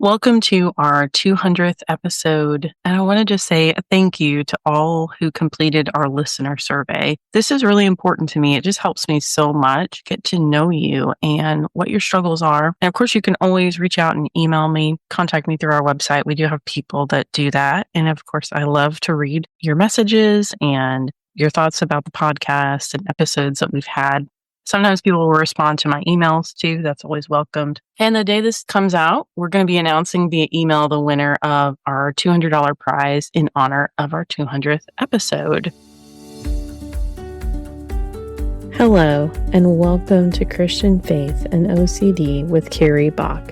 Welcome to our 200th episode. And I want to just say a thank you to all who completed our listener survey. This is really important to me. It just helps me so much get to know you and what your struggles are. And of course, you can always reach out and email me, contact me through our website. We do have people that do that. And of course, I love to read your messages and your thoughts about the podcast and episodes that we've had. Sometimes people will respond to my emails too. That's always welcomed. And the day this comes out, we're going to be announcing via email the winner of our $200 prize in honor of our 200th episode. Hello, and welcome to Christian Faith and OCD with Carrie Bach.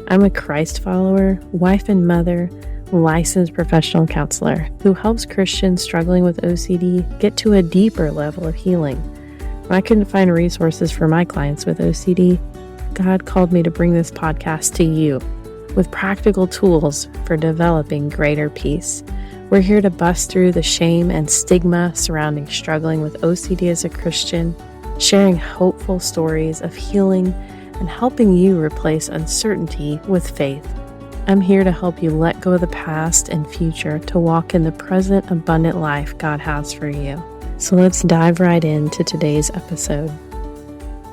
I'm a Christ follower, wife and mother, licensed professional counselor who helps Christians struggling with OCD get to a deeper level of healing. When I couldn't find resources for my clients with OCD, God called me to bring this podcast to you with practical tools for developing greater peace. We're here to bust through the shame and stigma surrounding struggling with OCD as a Christian, sharing hopeful stories of healing and helping you replace uncertainty with faith. I'm here to help you let go of the past and future to walk in the present abundant life God has for you. So let's dive right into today's episode.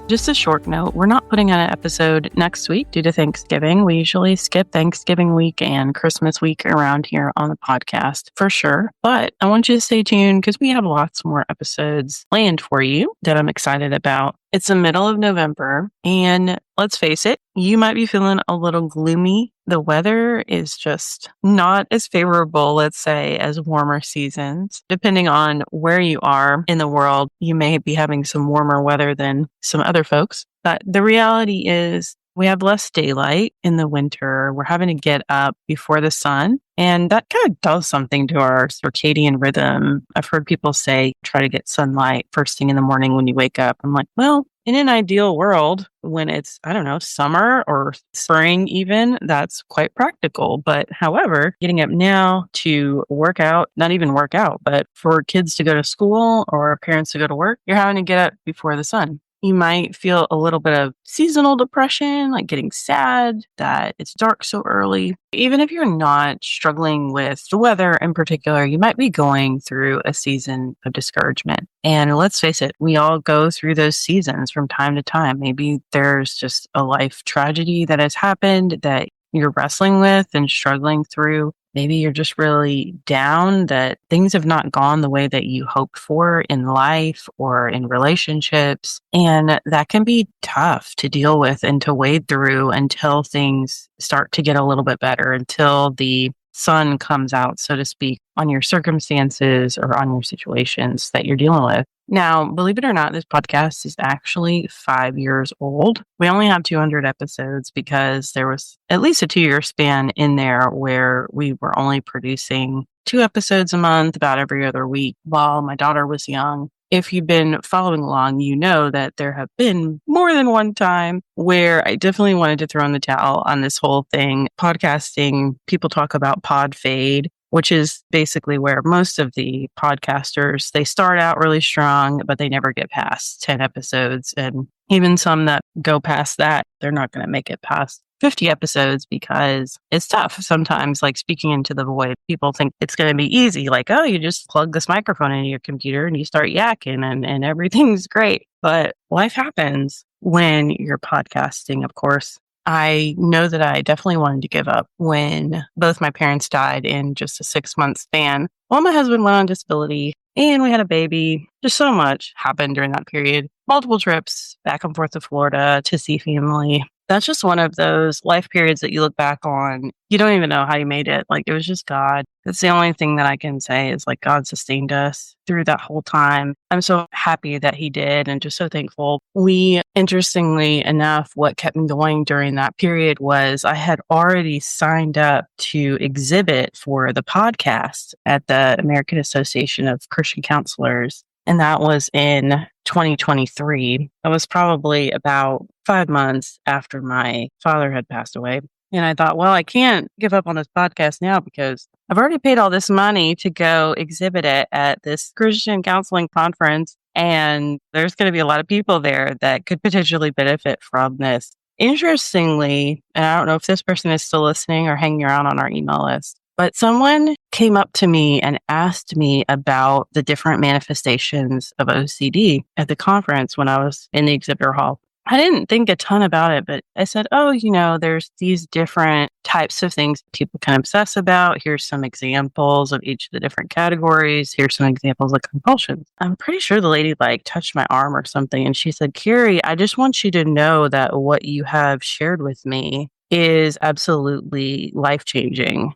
Just a short note, we're not putting out an episode next week due to Thanksgiving. We usually skip Thanksgiving week and Christmas week around here on the podcast for sure. But I want you to stay tuned because we have lots more episodes planned for you that I'm excited about. It's the middle of November, and let's face it, you might be feeling a little gloomy. The weather is just not as favorable, let's say, as warmer seasons. Depending on where you are in the world, you may be having some warmer weather than some other folks. But the reality is we have less daylight in the winter. We're having to get up before the sun. And that kind of does something to our circadian rhythm. I've heard people say, try to get sunlight first thing in the morning when you wake up. I'm like, well, in an ideal world, when it's, summer or spring even, that's quite practical. But however, getting up now to work out, not even work out, but for kids to go to school or parents to go to work, you're having to get up before the sun. You might feel a little bit of seasonal depression, like getting sad that it's dark so early. Even if you're not struggling with the weather in particular, you might be going through a season of discouragement. And let's face it, we all go through those seasons from time to time. Maybe there's just a life tragedy that has happened that you're wrestling with and struggling through. Maybe you're just really down that things have not gone the way that you hoped for in life or in relationships. And that can be tough to deal with and to wade through until things start to get a little bit better, until the sun comes out, so to speak, on your circumstances or on your situations that you're dealing with. Now, believe it or not, this podcast is actually 5 years old. We only have 200 episodes because there was at least a 2-year span in there where we were only producing 2 episodes a month, about every other week, while my daughter was young. If you've been following along, you know that there have been more than one time where I definitely wanted to throw in the towel on this whole thing. Podcasting, people talk about pod fade, which is basically where most of the podcasters, they start out really strong, but they never get past 10 episodes. And even some that go past that, they're not going to make it past 50 episodes because it's tough sometimes, like speaking into the void. People think it's going to be easy, like, oh, you just plug this microphone into your computer and you start yakking and everything's great. But life happens when you're podcasting, of course. I know that I definitely wanted to give up when both my parents died in just a 6-month span. Well, my husband went on disability and we had a baby. Just so much happened during that period. Multiple trips back and forth to Florida to see family. That's just one of those life periods that you look back on. You don't even know how you made it. Like, it was just God. That's the only thing that I can say is like God sustained us through that whole time. I'm so happy that he did and just so thankful. Interestingly enough, what kept me going during that period was I had already signed up to exhibit for the podcast at the American Association of Christian Counselors. And that was in 2023. That was probably about 5 months after my father had passed away. And I thought, well, I can't give up on this podcast now because I've already paid all this money to go exhibit it at this Christian counseling conference. And there's going to be a lot of people there that could potentially benefit from this. interestingly, and I don't know if this person is still listening or hanging around on our email list, but someone came up to me and asked me about the different manifestations of OCD at the conference when I was in the exhibitor hall. I didn't think a ton about it, but I said, there's these different types of things people can obsess about. Here's some examples of each of the different categories. Here's some examples of compulsions. I'm pretty sure the lady touched my arm or something. And she said, Carrie, I just want you to know that what you have shared with me is absolutely life-changing.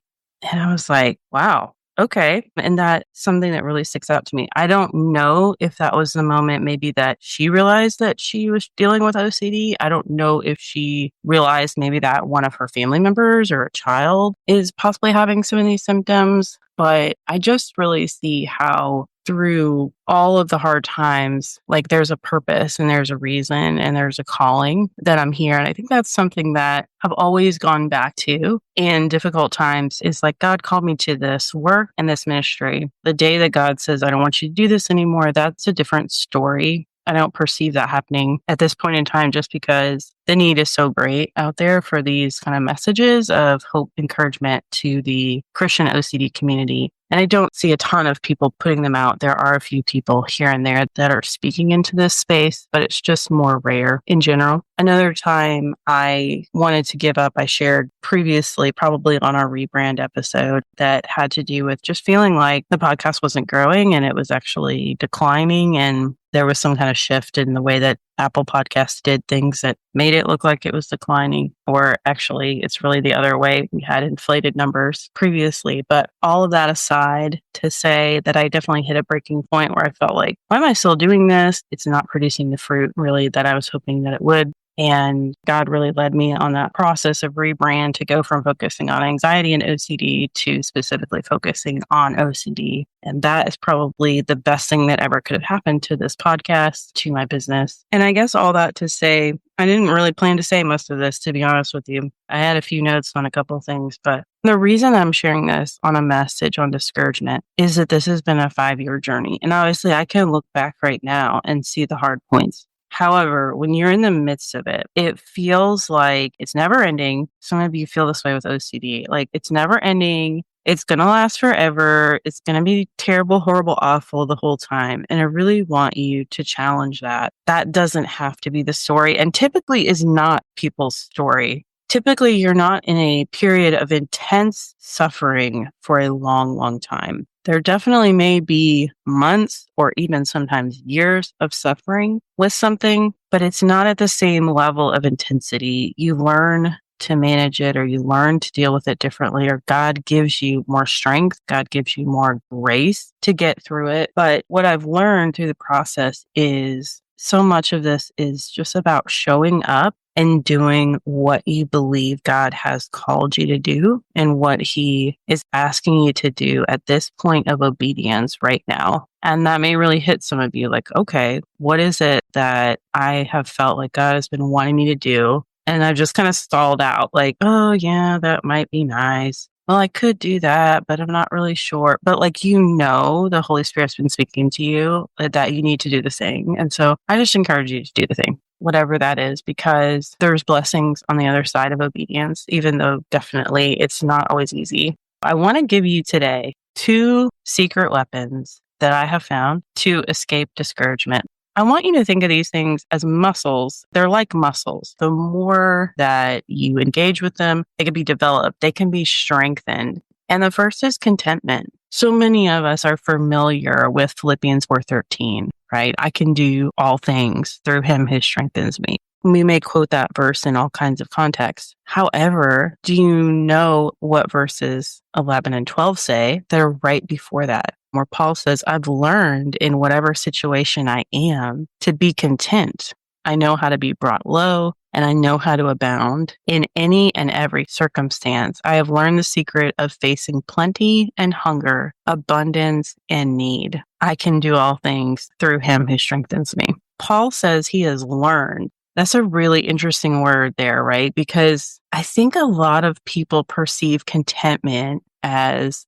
And I was like, wow. Okay. And that's something that really sticks out to me. I don't know if that was the moment maybe that she realized that she was dealing with OCD. I don't know if she realized maybe that one of her family members or a child is possibly having some of these symptoms. But I just really see how through all of the hard times, there's a purpose and there's a reason and there's a calling that I'm here. And I think that's something that I've always gone back to in difficult times is God called me to this work and this ministry. The day that God says, I don't want you to do this anymore, that's a different story. I don't perceive that happening at this point in time just because the need is so great out there for these kind of messages of hope, encouragement to the Christian OCD community. And I don't see a ton of people putting them out. There are a few people here and there that are speaking into this space, but it's just more rare in general. Another time I wanted to give up, I shared previously, probably on our rebrand episode, that had to do with just feeling like the podcast wasn't growing and it was actually declining. And there was some kind of shift in the way that Apple Podcasts did things that made it look like it was declining, or actually it's really the other way. We had inflated numbers previously, but all of that aside to say that I definitely hit a breaking point where I felt like, why am I still doing this? It's not producing the fruit really that I was hoping that it would. And God really led me on that process of rebrand to go from focusing on anxiety and OCD to specifically focusing on OCD. And that is probably the best thing that ever could have happened to this podcast, to my business. And I guess all that to say, I didn't really plan to say most of this, to be honest with you. I had a few notes on a couple of things, but the reason I'm sharing this on a message on discouragement is that this has been a 5-year journey. And obviously I can look back right now and see the hard points. However, when you're in the midst of it, it feels like it's never ending. Some of you feel this way with OCD. It's never ending. It's going to last forever. It's going to be terrible, horrible, awful the whole time. And I really want you to challenge that. That doesn't have to be the story, and typically is not people's story. Typically, you're not in a period of intense suffering for a long, long time. There definitely may be months or even sometimes years of suffering with something, but it's not at the same level of intensity. You learn to manage it, or you learn to deal with it differently, or God gives you more strength. God gives you more grace to get through it. But what I've learned through the process is so much of this is just about showing up and doing what you believe God has called you to do and what He is asking you to do at this point of obedience right now. And that may really hit some of you okay, what is it that I have felt like God has been wanting me to do? And I've just kind of stalled out oh yeah, that might be nice. Well, I could do that, but I'm not really sure. But the Holy Spirit's been speaking to you that you need to do the thing. And so I just encourage you to do the thing, whatever that is, because there's blessings on the other side of obedience, even though definitely it's not always easy. I want to give you today 2 secret weapons that I have found to escape discouragement. I want you to think of these things as muscles. They're like muscles. The more that you engage with them, they can be developed, they can be strengthened. And the first is contentment. So many of us are familiar with Philippians 4:13, right? I can do all things through Him who strengthens me. We may quote that verse in all kinds of contexts. However, do you know what verses 11 and 12 say that are right before that? Where Paul says, I've learned in whatever situation I am to be content. I know how to be brought low, and I know how to abound in any and every circumstance. I have learned the secret of facing plenty and hunger, abundance and need. I can do all things through Him who strengthens me. Paul says he has learned. That's a really interesting word there, right? Because I think a lot of people perceive contentment as,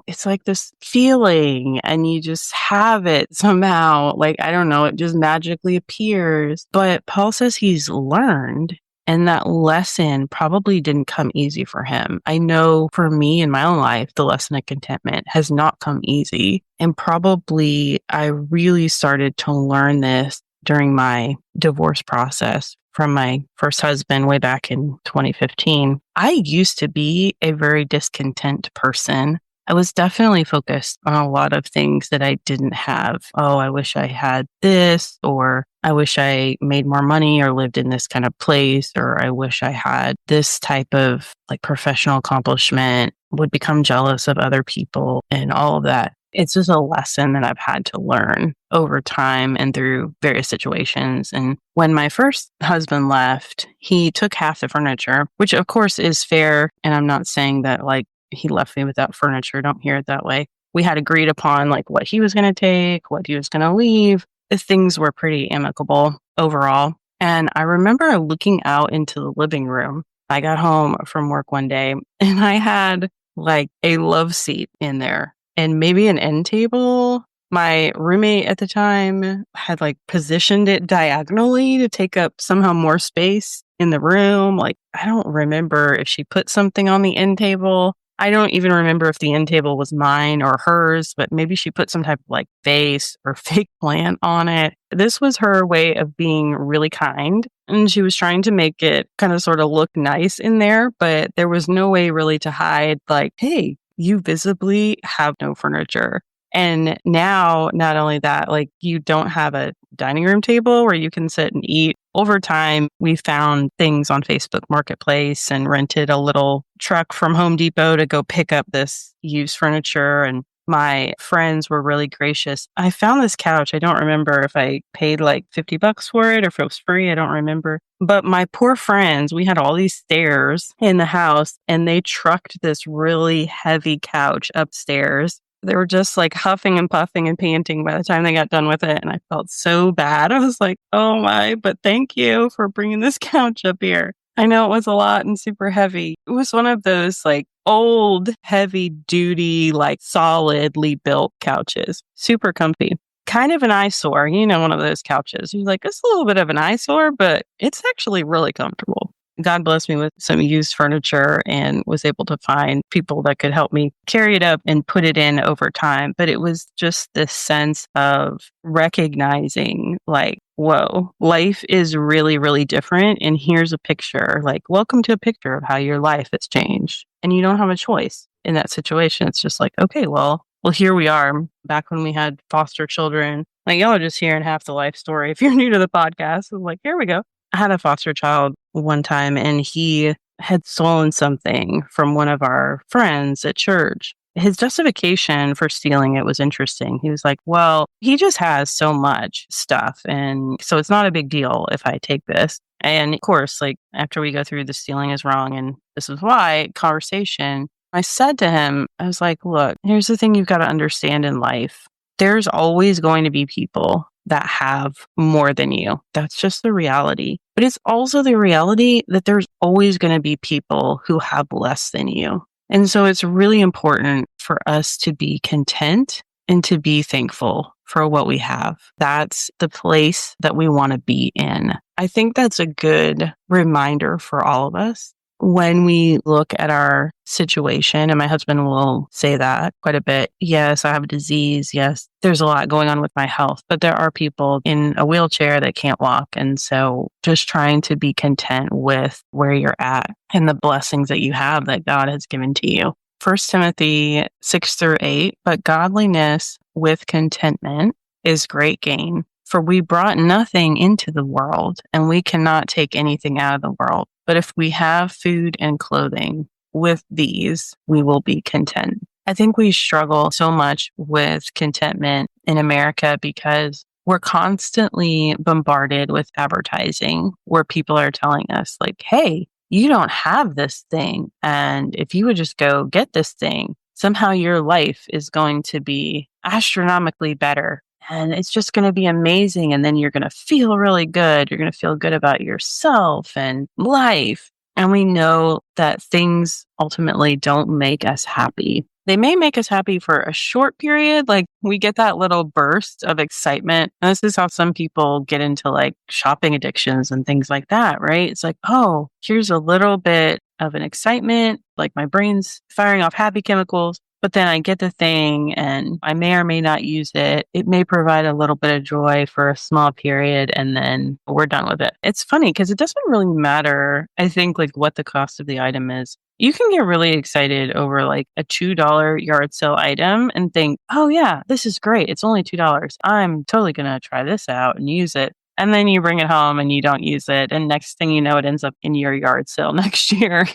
it's like this feeling and you just have it somehow. I don't know, it just magically appears. But Paul says he's learned And that lesson probably didn't come easy for him. I know for me in my own life, the lesson of contentment has not come easy. And probably I really started to learn this during my divorce process from my first husband way back in 2015. I used to be a very discontent person. I was definitely focused on a lot of things that I didn't have. Oh, I wish I had this, or I wish I made more money or lived in this kind of place, or I wish I had this type of like professional accomplishment, would become jealous of other people and all of that. It's just a lesson that I've had to learn over time and through various situations. And when my first husband left, he took half the furniture, which of course is fair. And I'm not saying that like he left me without furniture. Don't hear it that way. We had agreed upon like what he was going to take, what he was going to leave. Things were pretty amicable overall. And I remember looking out into the living room. I got home from work one day and I had like a love seat in there and maybe an end table. My roommate at the time had like positioned it diagonally to take up somehow more space in the room. Like, I don't remember if she put something on the end table. I don't even remember if the end table was mine or hers, but maybe she put some type of like vase or fake plant on it. This was her way of being really kind. And she was trying to make it kind of sort of look nice in there, but there was no way really to hide like, hey, you visibly have no furniture. And now, not only that, like you don't have a dining room table where you can sit and eat. Over time, we found things on Facebook Marketplace and rented a little truck from Home Depot to go pick up this used furniture. And my friends were really gracious. I found this couch. I don't remember if I paid like $50 for it or if it was free. I don't remember. But my poor friends, we had all these stairs in the house and they trucked this really heavy couch upstairs. They were just like huffing and puffing and panting by the time they got done with it. And I felt so bad. I was like, oh my, but thank you for bringing this couch up here. I know it was a lot and super heavy. It was one of those like old, heavy duty, like solidly built couches, super comfy. Kind of an eyesore, one of those couches. You're like, it's a little bit of an eyesore, but it's actually really comfortable. God blessed me with some used furniture and was able to find people that could help me carry it up and put it in over time. But it was just this sense of recognizing like, whoa, life is really, really different. And here's a picture, like, welcome to a picture of how your life has changed. And you don't have a choice in that situation. It's just like, okay, well, here we are back when we had foster children. Like, y'all are just hearing half the life story. If you're new to the podcast, I'm like, here we go. I had a foster child one time and he had stolen something from one of our friends at church. His justification for stealing it was interesting. He was like, well, he just has so much stuff. And so it's not a big deal if I take this. And of course, like after we go through the stealing is wrong and this is why conversation, I said to him, I was like, look, here's the thing you've got to understand in life. There's always going to be people that have more than you. That's just the reality. But it's also the reality that there's always going to be people who have less than you. And so it's really important for us to be content and to be thankful for what we have. That's the place that we want to be in. I think that's a good reminder for all of us. When we look at our situation, and my husband will say that quite a bit. Yes, I have a disease. Yes, there's a lot going on with my health, but there are people in a wheelchair that can't walk. And so just trying to be content with where you're at and the blessings that you have that God has given to you. 1 Timothy 6-8, but godliness with contentment is great gain. For we brought nothing into the world, and we cannot take anything out of the world. But if we have food and clothing, with these, we will be content. I think we struggle so much with contentment in America because we're constantly bombarded with advertising where people are telling us like, hey, you don't have this thing. And if you would just go get this thing, somehow your life is going to be astronomically better. And it's just going to be amazing. And then you're going to feel really good. You're going to feel good about yourself and life. And we know that things ultimately don't make us happy. They may make us happy for a short period. Like we get that little burst of excitement. And this is how some people get into like shopping addictions and things like that, right? It's like, oh, here's a little bit of an excitement. Like my brain's firing off happy chemicals. But then I get the thing and I may or may not use it. It may provide a little bit of joy for a small period and then we're done with it. It's funny because it doesn't really matter, I think, like what the cost of the item is. You can get really excited over like a $2 yard sale item and think, oh yeah, this is great. It's only $2. I'm totally going to try this out and use it. And then you bring it home and you don't use it. And next thing you know, it ends up in your yard sale next year.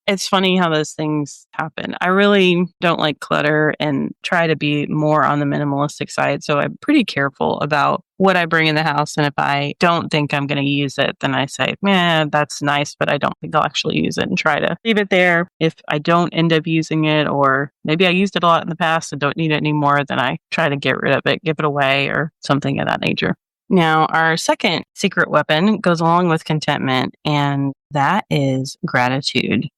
It's funny how those things happen. I really don't like clutter and try to be more on the minimalistic side. So I'm pretty careful about what I bring in the house. And if I don't think I'm going to use it, then I say, man, that's nice, but I don't think I'll actually use it and try to leave it there. If I don't end up using it, or maybe I used it a lot in the past and don't need it anymore, then I try to get rid of it, give it away or something of that nature. Now, our second secret weapon goes along with contentment, and that is gratitude.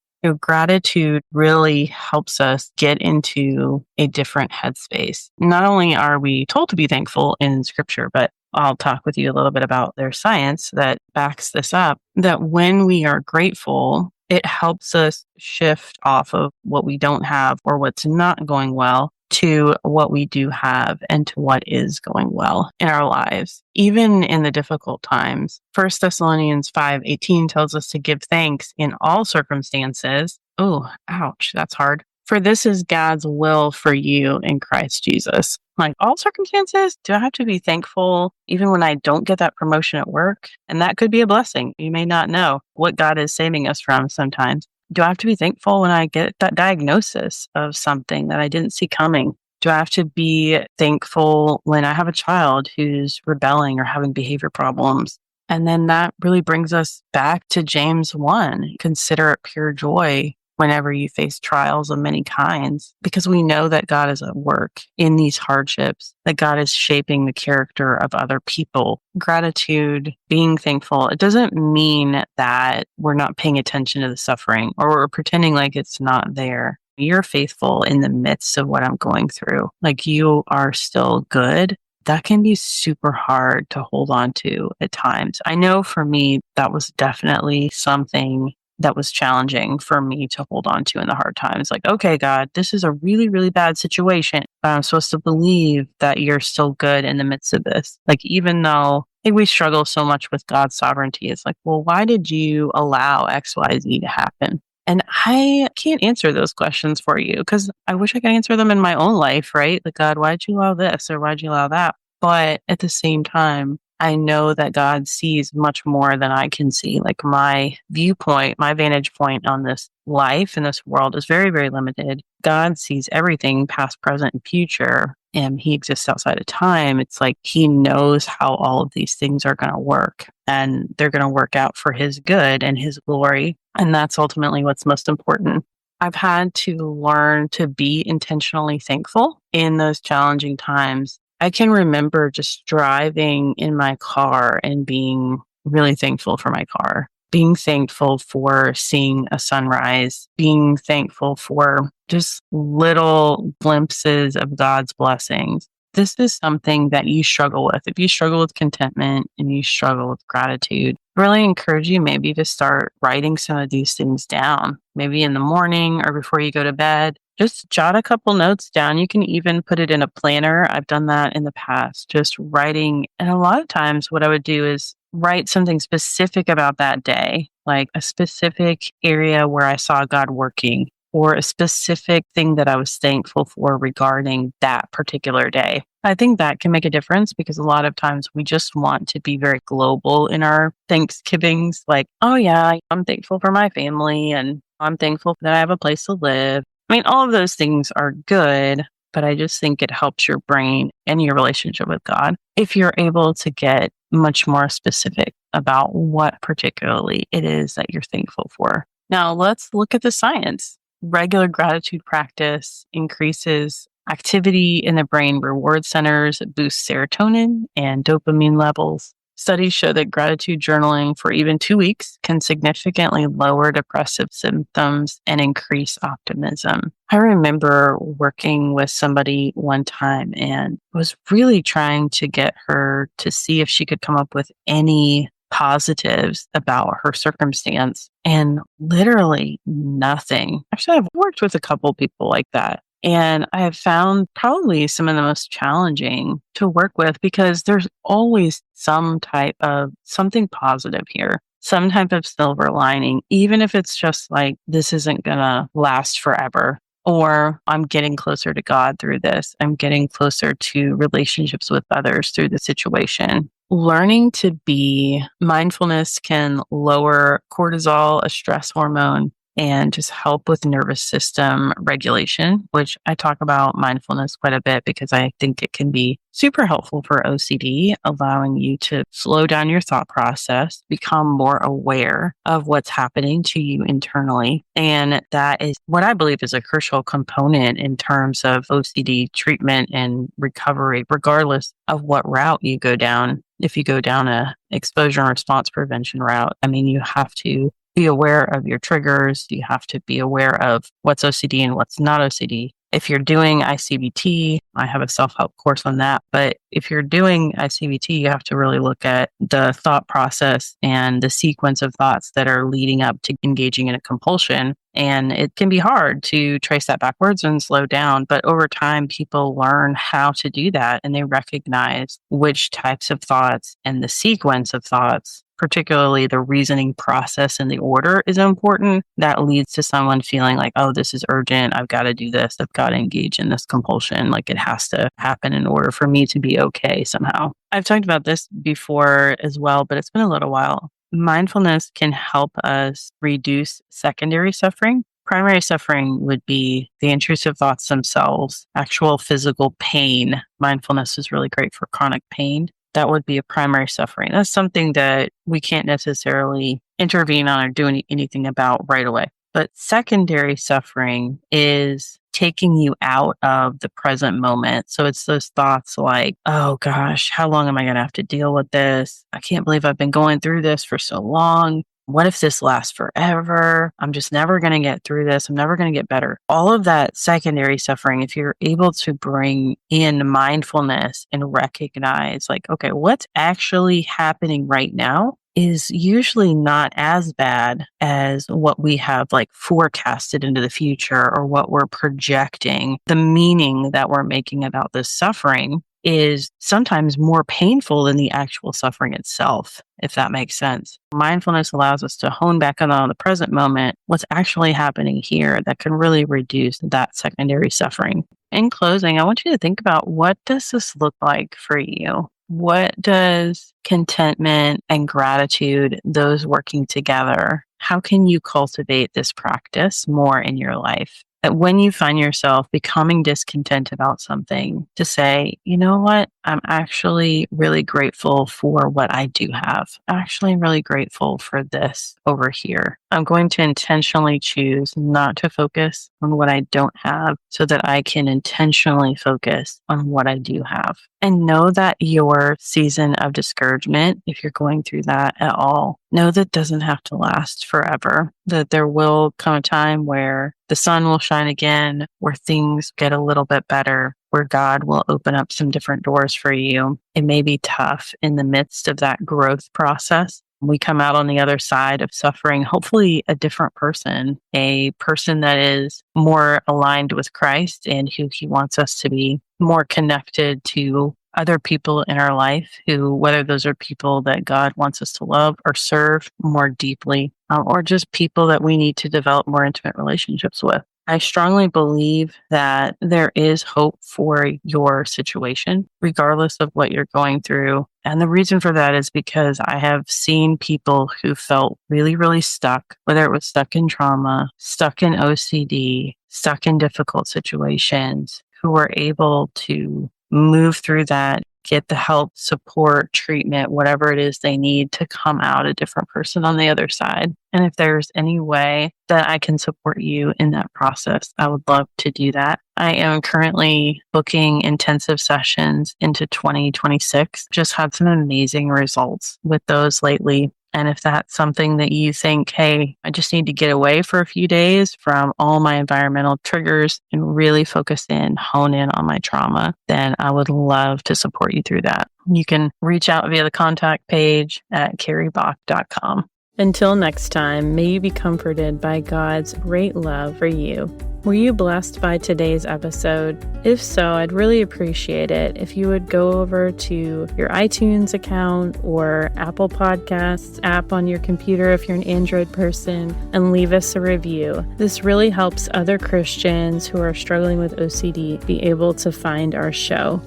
Gratitude really helps us get into a different headspace. Not only are we told to be thankful in scripture, but I'll talk with you a little bit about their science that backs this up, that when we are grateful, it helps us shift off of what we don't have or what's not going well to what we do have and to what is going well in our lives, even in the difficult times. 1 Thessalonians 5:18 tells us to give thanks in all circumstances. Oh, ouch, that's hard. For this is God's will for you in Christ Jesus. Like all circumstances, do I have to be thankful even when I don't get that promotion at work? And that could be a blessing. You may not know what God is saving us from sometimes. Do I have to be thankful when I get that diagnosis of something that I didn't see coming? Do I have to be thankful when I have a child who's rebelling or having behavior problems? And then that really brings us back to James 1. Consider it pure joy whenever you face trials of many kinds, because we know that God is at work in these hardships, that God is shaping the character of other people. Gratitude, being thankful, it doesn't mean that we're not paying attention to the suffering or we're pretending like it's not there. You're faithful in the midst of what I'm going through. Like you are still good. That can be super hard to hold on to at times. I know for me, that was definitely something that was challenging for me to hold on to in the hard times. Like, okay, God, this is a really, really bad situation, but I'm supposed to believe that you're still good in the midst of this. Like, even though I think we struggle so much with God's sovereignty, it's like, well, why did you allow X, Y, Z to happen? And I can't answer those questions for you because I wish I could answer them in my own life, right? Like, God, why'd you allow this or why'd you allow that? But at the same time, I know that God sees much more than I can see. Like my viewpoint, my vantage point on this life and this world is very, very limited. God sees everything past, present, and future, and he exists outside of time. It's like he knows how all of these things are going to work and they're going to work out for his good and his glory. And that's ultimately what's most important. I've had to learn to be intentionally thankful in those challenging times. I can remember just driving in my car and being really thankful for my car, being thankful for seeing a sunrise, being thankful for just little glimpses of God's blessings. This is something that you struggle with. If you struggle with contentment and you struggle with gratitude, I really encourage you maybe to start writing some of these things down, maybe in the morning or before you go to bed. Just jot a couple notes down. You can even put it in a planner. I've done that in the past, just writing. And a lot of times what I would do is write something specific about that day, like a specific area where I saw God working or a specific thing that I was thankful for regarding that particular day. I think that can make a difference because a lot of times we just want to be very global in our Thanksgivings. Like, oh yeah, I'm thankful for my family and I'm thankful that I have a place to live. I mean, all of those things are good, but I just think it helps your brain and your relationship with God if you're able to get much more specific about what particularly it is that you're thankful for. Now, let's look at the science. Regular gratitude practice increases activity in the brain reward centers, it boosts serotonin and dopamine levels. Studies show that gratitude journaling for even 2 weeks can significantly lower depressive symptoms and increase optimism. I remember working with somebody one time and was really trying to get her to see if she could come up with any positives about her circumstance, and literally nothing. Actually, I've worked with a couple people like that. And I have found probably some of the most challenging to work with because there's always some type of something positive here, some type of silver lining, even if it's just like, this isn't going to last forever. Or I'm getting closer to God through this. I'm getting closer to relationships with others through the situation. Learning to be mindfulness can lower cortisol, a stress hormone, and just help with nervous system regulation, which I talk about mindfulness quite a bit because I think it can be super helpful for OCD, allowing you to slow down your thought process, become more aware of what's happening to you internally. And that is what I believe is a crucial component in terms of OCD treatment and recovery, regardless of what route you go down. If you go down a exposure and response prevention route, I mean, you have to be aware of your triggers. You have to be aware of what's OCD and what's not OCD. If you're doing ICBT, I have a self-help course on that. But if you're doing ICBT, you have to really look at the thought process and the sequence of thoughts that are leading up to engaging in a compulsion. And it can be hard to trace that backwards and slow down. But over time, people learn how to do that and they recognize which types of thoughts and the sequence of thoughts, particularly the reasoning process and the order, is important. That leads to someone feeling like, oh, this is urgent. I've got to do this. I've got to engage in this compulsion. Like it has to happen in order for me to be okay somehow. I've talked about this before as well, but it's been a little while. Mindfulness can help us reduce secondary suffering. Primary suffering would be the intrusive thoughts themselves, actual physical pain. Mindfulness is really great for chronic pain. That would be a primary suffering. That's something that we can't necessarily intervene on or do anything about right away. But secondary suffering is taking you out of the present moment. So it's those thoughts like, oh gosh, how long am I going to have to deal with this? I can't believe I've been going through this for so long. What if this lasts forever? I'm just never going to get through this. I'm never going to get better. All of that secondary suffering, if you're able to bring in mindfulness and recognize like, okay, what's actually happening right now is usually not as bad as what we have like forecasted into the future or what we're projecting. The meaning that we're making about this suffering is sometimes more painful than the actual suffering itself, if that makes sense. Mindfulness allows us to hone back on the present moment, what's actually happening here that can really reduce that secondary suffering. In closing, I want you to think about, what does this look like for you? What does contentment and gratitude, those working together, how can you cultivate this practice more in your life? That when you find yourself becoming discontent about something, to say, you know what, I'm actually really grateful for what I do have. I'm actually really grateful for this over here. I'm going to intentionally choose not to focus on what I don't have so that I can intentionally focus on what I do have. And know that your season of discouragement, if you're going through that at all, know that doesn't have to last forever, that there will come a time where the sun will shine again, where things get a little bit better, where God will open up some different doors for you. It may be tough in the midst of that growth process. We come out on the other side of suffering, hopefully a different person, a person that is more aligned with Christ and who he wants us to be, more connected to other people in our life who, whether those are people that God wants us to love or serve more deeply, or just people that we need to develop more intimate relationships with. I strongly believe that there is hope for your situation, regardless of what you're going through. And the reason for that is because I have seen people who felt really, really stuck, whether it was stuck in trauma, stuck in OCD, stuck in difficult situations, who were able to move through that, get the help, support, treatment, whatever it is they need to come out a different person on the other side. And if there's any way that I can support you in that process, I would love to do that. I am currently booking intensive sessions into 2026. Just had some amazing results with those lately. And if that's something that you think, hey, I just need to get away for a few days from all my environmental triggers and really focus in, hone in on my trauma, then I would love to support you through that. You can reach out via the contact page at carriebach.com. Until next time, may you be comforted by God's great love for you. Were you blessed by today's episode? If so, I'd really appreciate it if you would go over to your iTunes account or Apple Podcasts app on your computer if you're an Android person and leave us a review. This really helps other Christians who are struggling with OCD be able to find our show.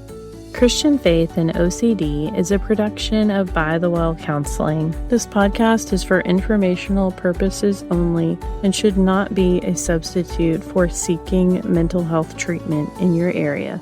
Christian Faith and OCD is a production of By the Well Counseling. This podcast is for informational purposes only and should not be a substitute for seeking mental health treatment in your area.